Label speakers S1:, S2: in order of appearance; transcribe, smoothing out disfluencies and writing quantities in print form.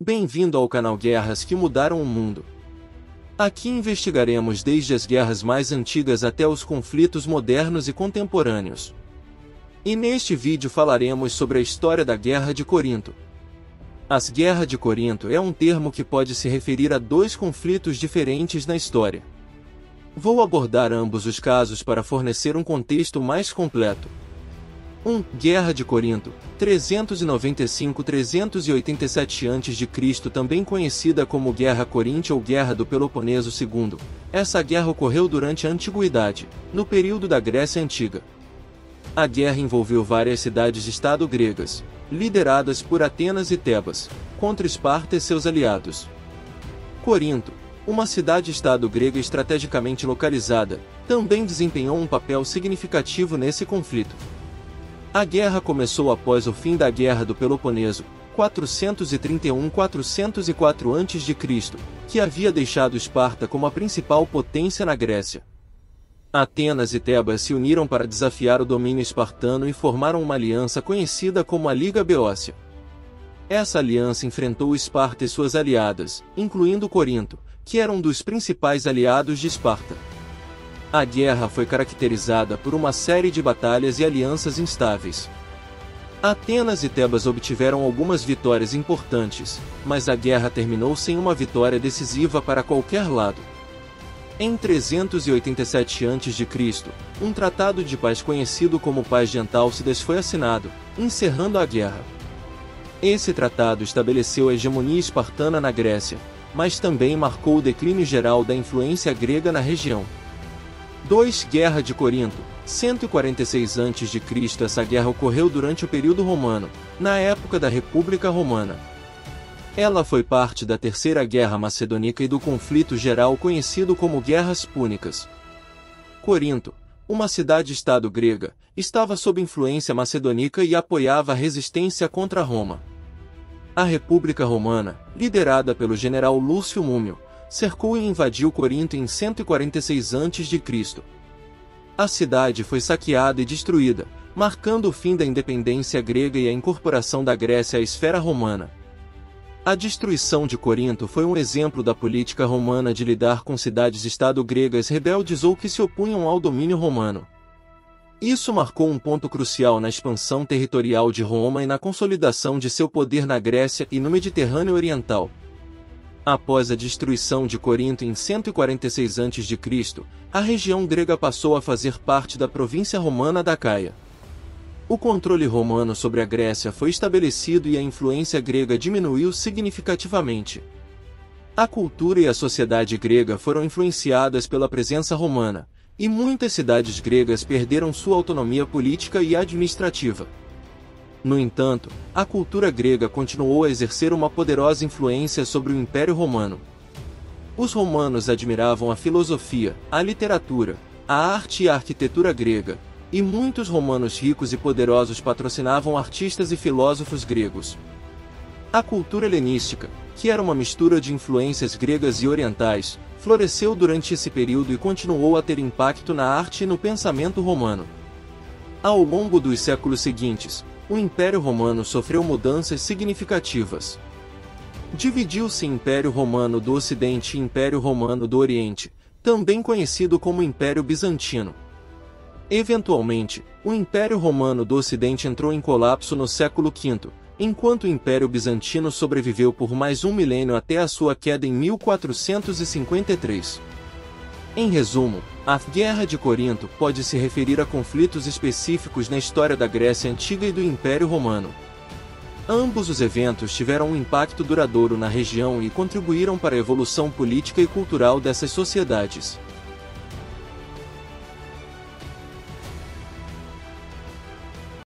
S1: Bem-vindo ao canal Guerras que Mudaram o Mundo. Aqui investigaremos desde as guerras mais antigas até os conflitos modernos e contemporâneos. E neste vídeo falaremos sobre a história da Guerra de Corinto. A Guerra de Corinto é um termo que pode se referir a dois conflitos diferentes na história. Vou abordar ambos os casos para fornecer um contexto mais completo. 1. Guerra de Corinto, 395-387 a.C., também conhecida como Guerra Coríntia ou Guerra do Peloponeso II. Essa guerra ocorreu durante a Antiguidade, no período da Grécia Antiga. A guerra envolveu várias cidades-estado gregas, lideradas por Atenas e Tebas, contra Esparta e seus aliados. Corinto, uma cidade-estado grega estrategicamente localizada, também desempenhou um papel significativo nesse conflito. A guerra começou após o fim da Guerra do Peloponeso, 431-404 a.C., que havia deixado Esparta como a principal potência na Grécia. Atenas e Tebas se uniram para desafiar o domínio espartano e formaram uma aliança conhecida como a Liga Beócia. Essa aliança enfrentou Esparta e suas aliadas, incluindo Corinto, que era um dos principais aliados de Esparta. A guerra foi caracterizada por uma série de batalhas e alianças instáveis. Atenas e Tebas obtiveram algumas vitórias importantes, mas a guerra terminou sem uma vitória decisiva para qualquer lado. Em 387 a.C., um tratado de paz conhecido como Paz de Antálcidas foi assinado, encerrando a guerra. Esse tratado estabeleceu a hegemonia espartana na Grécia, mas também marcou o declínio geral da influência grega na região. 2. Guerra de Corinto, 146 a.C. Essa guerra ocorreu durante o período romano, na época da República Romana. Ela foi parte da Terceira Guerra Macedônica e do conflito geral conhecido como Guerras Púnicas. Corinto, uma cidade-estado grega, estava sob influência macedônica e apoiava a resistência contra Roma. A República Romana, liderada pelo general Lúcio Múmio, cercou e invadiu Corinto em 146 a.C. A cidade foi saqueada e destruída, marcando o fim da independência grega e a incorporação da Grécia à esfera romana. A destruição de Corinto foi um exemplo da política romana de lidar com cidades-estado gregas rebeldes ou que se opunham ao domínio romano. Isso marcou um ponto crucial na expansão territorial de Roma e na consolidação de seu poder na Grécia e no Mediterrâneo Oriental. Após a destruição de Corinto em 146 a.C., a região grega passou a fazer parte da província romana da Acaia. O controle romano sobre a Grécia foi estabelecido e a influência grega diminuiu significativamente. A cultura e a sociedade grega foram influenciadas pela presença romana, e muitas cidades gregas perderam sua autonomia política e administrativa. No entanto, a cultura grega continuou a exercer uma poderosa influência sobre o Império Romano. Os romanos admiravam a filosofia, a literatura, a arte e a arquitetura grega, e muitos romanos ricos e poderosos patrocinavam artistas e filósofos gregos. A cultura helenística, que era uma mistura de influências gregas e orientais, floresceu durante esse período e continuou a ter impacto na arte e no pensamento romano. Ao longo dos séculos seguintes, o Império Romano sofreu mudanças significativas. Dividiu-se em Império Romano do Ocidente e Império Romano do Oriente, também conhecido como Império Bizantino. Eventualmente, o Império Romano do Ocidente entrou em colapso no século V, enquanto o Império Bizantino sobreviveu por mais um milênio até a sua queda em 1453. Em resumo, a Guerra de Corinto pode se referir a conflitos específicos na história da Grécia Antiga e do Império Romano. Ambos os eventos tiveram um impacto duradouro na região e contribuíram para a evolução política e cultural dessas sociedades.